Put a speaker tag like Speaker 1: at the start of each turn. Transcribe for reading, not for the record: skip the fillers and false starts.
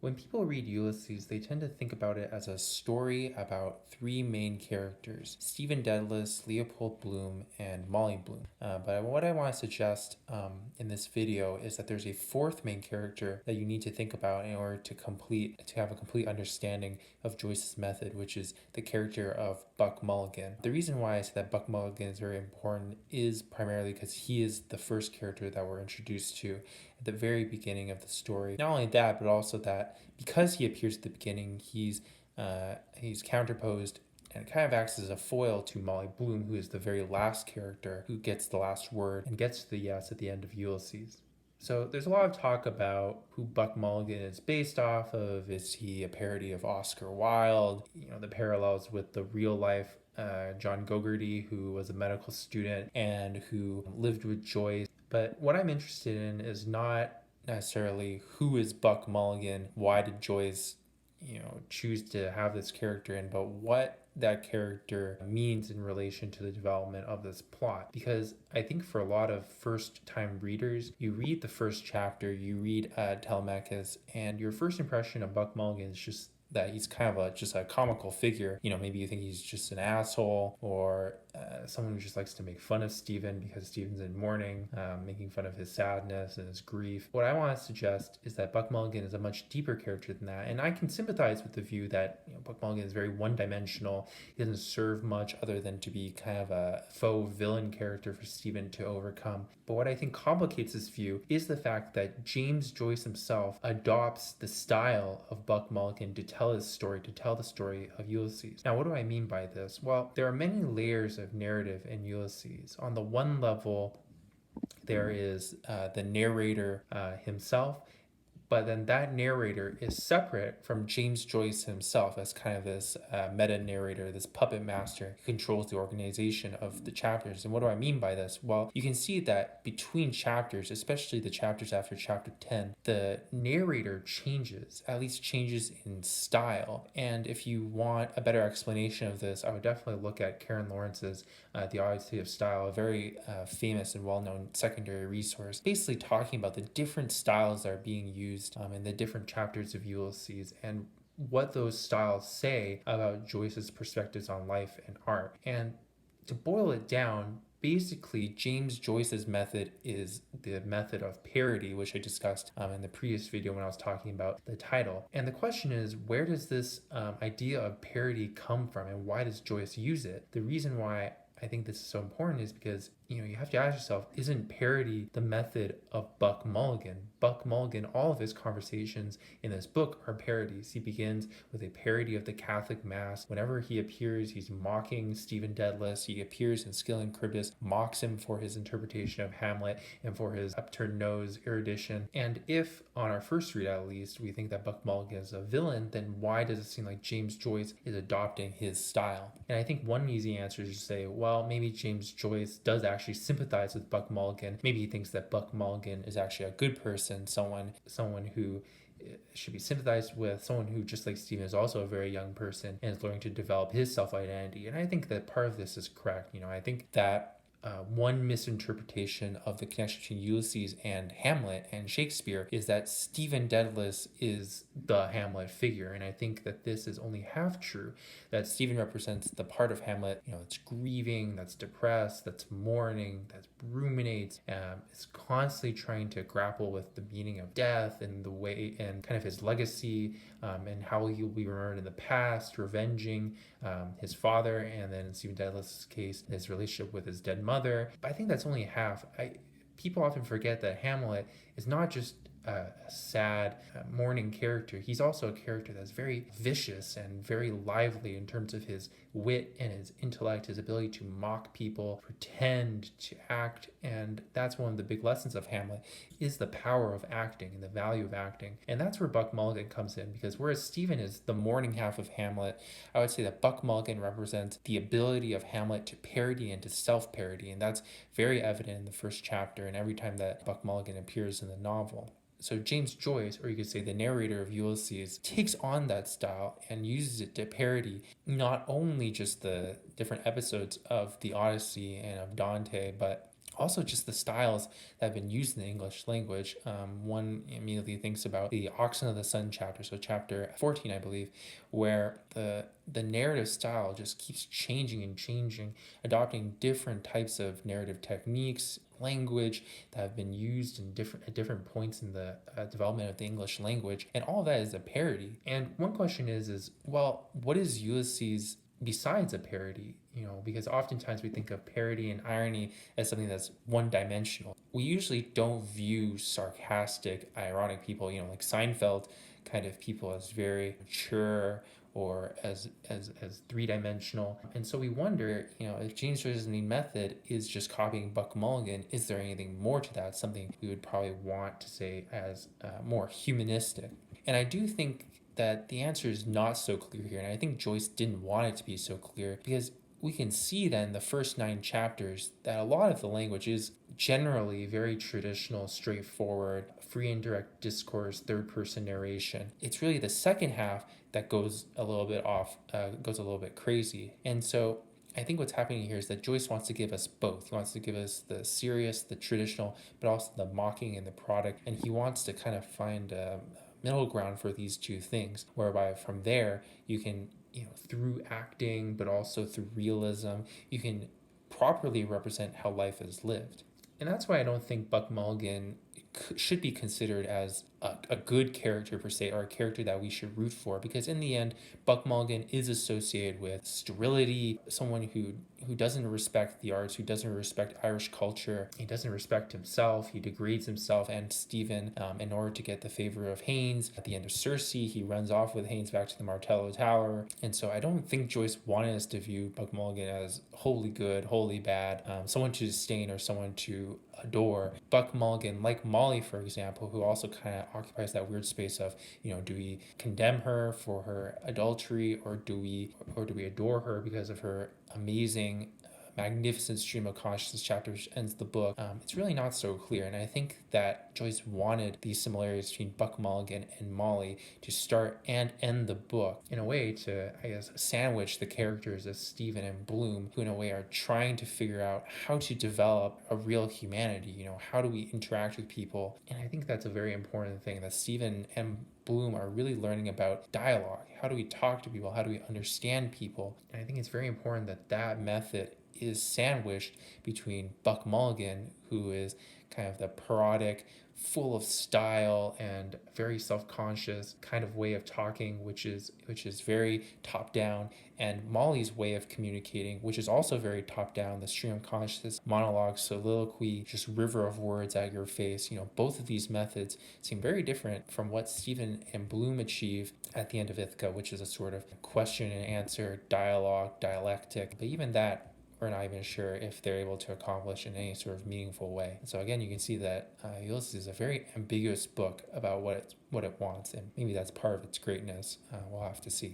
Speaker 1: When people read Ulysses, they tend to think about it as a story about three main characters: Stephen Dedalus, Leopold Bloom, and Molly Bloom. But what I want to suggest in this video is that there's a fourth main character that you need to think about in order to have a complete understanding of Joyce's method, which is the character of Buck Mulligan. The reason why I say that Buck Mulligan is very important is primarily because he is the first character that we're introduced to at the very beginning of the story. Not only that, but also that because he appears at the beginning, he's counterposed and it kind of acts as a foil to Molly Bloom, who is the very last character who gets the last word and gets to the yes at the end of Ulysses. So there's a lot of talk about who Buck Mulligan is based off of. Is he a parody of Oscar Wilde? The parallels with the real life John Gogarty, who was a medical student and who lived with Joyce. But what I'm interested in is not necessarily who is Buck Mulligan, why did Joyce, choose to have this character in, but what that character means in relation to the development of this plot. Because I think for a lot of first-time readers, you read the first chapter, you read Telemachus, and your first impression of Buck Mulligan is just that he's kind of just a comical figure. Maybe you think he's just an asshole or someone who just likes to make fun of Stephen because Stephen's in mourning, making fun of his sadness and his grief. What I want to suggest is that Buck Mulligan is a much deeper character than that, and I can sympathize with the view that Buck Mulligan is very one-dimensional. He doesn't serve much other than to be kind of a faux villain character for Stephen to overcome. But what I think complicates this view is the fact that James Joyce himself adopts the style of Buck Mulligan to tell his story, to tell the story of Ulysses. Now, what do I mean by this? Well, there are many layers of narrative in Ulysses. On the one level, there is the narrator himself, but then that narrator is separate from James Joyce himself as kind of this meta-narrator, this puppet master who controls the organization of the chapters. And what do I mean by this? Well, you can see that between chapters, especially the chapters after chapter 10, the narrator changes, at least changes in style. And if you want a better explanation of this, I would definitely look at Karen Lawrence's The Odyssey of Style, a very famous and well-known secondary resource, basically talking about the different styles that are being used in the different chapters of Ulysses and what those styles say about Joyce's perspectives on life and art. And to boil it down, basically, James Joyce's method is the method of parody, which I discussed in the previous video when I was talking about the title. And the question is, where does this idea of parody come from, and why does Joyce use it? The reason why I think this is so important is because you have to ask yourself, isn't parody the method of Buck Mulligan? Buck Mulligan, all of his conversations in this book are parodies. He begins with a parody of the Catholic Mass. Whenever he appears, he's mocking Stephen Dedalus. He appears in Skill and Charybdis, mocks him for his interpretation of Hamlet and for his upturned nose erudition. And if, on our first read at least, we think that Buck Mulligan is a villain, then why does it seem like James Joyce is adopting his style? And I think one easy answer is to say, well, maybe James Joyce does actually sympathize with Buck Mulligan. Maybe he thinks that Buck Mulligan is actually a good person, someone who should be sympathized with, someone who, just like Stephen, is also a very young person and is learning to develop his self-identity. And I think that part of this is correct. I think that one misinterpretation of the connection between Ulysses and Hamlet and Shakespeare is that Stephen Dedalus is the Hamlet figure. And I think that this is only half true, that Stephen represents the part of Hamlet, that's grieving, that's depressed, that's mourning, that ruminates, is constantly trying to grapple with the meaning of death and the way and kind of his legacy, and how he will be remembered in the past, revenging his father, and then in Stephen Dedalus' case, his relationship with his dead mother. But I think that's only half. People often forget that Hamlet is not just a sad, mourning character. He's also a character that's very vicious and very lively in terms of his wit and his intellect, his ability to mock people, pretend to act. And that's one of the big lessons of Hamlet, is the power of acting and the value of acting. And that's where Buck Mulligan comes in, because whereas Stephen is the mourning half of Hamlet, I would say that Buck Mulligan represents the ability of Hamlet to parody and to self-parody. And that's very evident in the first chapter and every time that Buck Mulligan appears in the novel. So James Joyce, or you could say the narrator of Ulysses, takes on that style and uses it to parody not only just the different episodes of the Odyssey and of Dante, but Also, just the styles that have been used in the English language. One immediately thinks about the Oxen of the Sun chapter, so chapter 14, I believe, where the narrative style just keeps changing and changing, adopting different types of narrative techniques, language that have been used in different points in the development of the English language, and all of that is a parody. And one question is well, what is Ulysses besides a parody? Because oftentimes we think of parody and irony as something that's one dimensional. We usually don't view sarcastic, ironic people, like Seinfeld kind of people, as very mature or as three-dimensional. And so we wonder, if James Joyce's main method is just copying Buck Mulligan, is there anything more to that? Something we would probably want to say as more humanistic. And I do think that the answer is not so clear here. And I think Joyce didn't want it to be so clear because we can see that in the first 9 chapters that a lot of the language is generally very traditional, straightforward, free and direct discourse, third-person narration. It's really the second half that goes a little bit goes a little bit crazy. And so I think what's happening here is that Joyce wants to give us both. He wants to give us the serious, the traditional, but also the mocking and the product. And he wants to kind of find a middle ground for these two things, whereby from there you can, through acting, but also through realism, you can properly represent how life is lived. And that's why I don't think Buck Mulligan should be considered as a good character per se, or a character that we should root for, because in the end, Buck Mulligan is associated with sterility, someone who doesn't respect the arts, who doesn't respect Irish culture, he doesn't respect himself, he degrades himself and Stephen in order to get the favor of Haynes. At the end of Circe, he runs off with Haynes back to the Martello Tower. And so I don't think Joyce wanted us to view Buck Mulligan as wholly good, wholly bad, someone to disdain or someone to adore. Buck Mulligan, like Molly, for example, who also kind of occupies that weird space of, do we condemn her for her adultery, or do we adore her because of her amazing magnificent stream of consciousness chapter which ends the book? It's really not so clear. And I think that Joyce wanted these similarities between Buck Mulligan and Molly to start and end the book in a way to, I guess, sandwich the characters of Stephen and Bloom, who in a way are trying to figure out how to develop a real humanity. How do we interact with people? And I think that's a very important thing, that Stephen and Bloom are really learning about dialogue. How do we talk to people? How do we understand people? And I think it's very important that that method is sandwiched between Buck Mulligan, who is kind of the parodic, full of style and very self-conscious kind of way of talking, which is very top-down, and Molly's way of communicating, which is also very top-down, the stream of consciousness, monologue, soliloquy, just river of words at your face. Both of these methods seem very different from what Stephen and Bloom achieve at the end of Ithaca, which is a sort of question and answer, dialogue, dialectic. But even that, we're not even sure if they're able to accomplish in any sort of meaningful way. So again, you can see that Ulysses is a very ambiguous book about what it wants, and maybe that's part of its greatness. We'll have to see.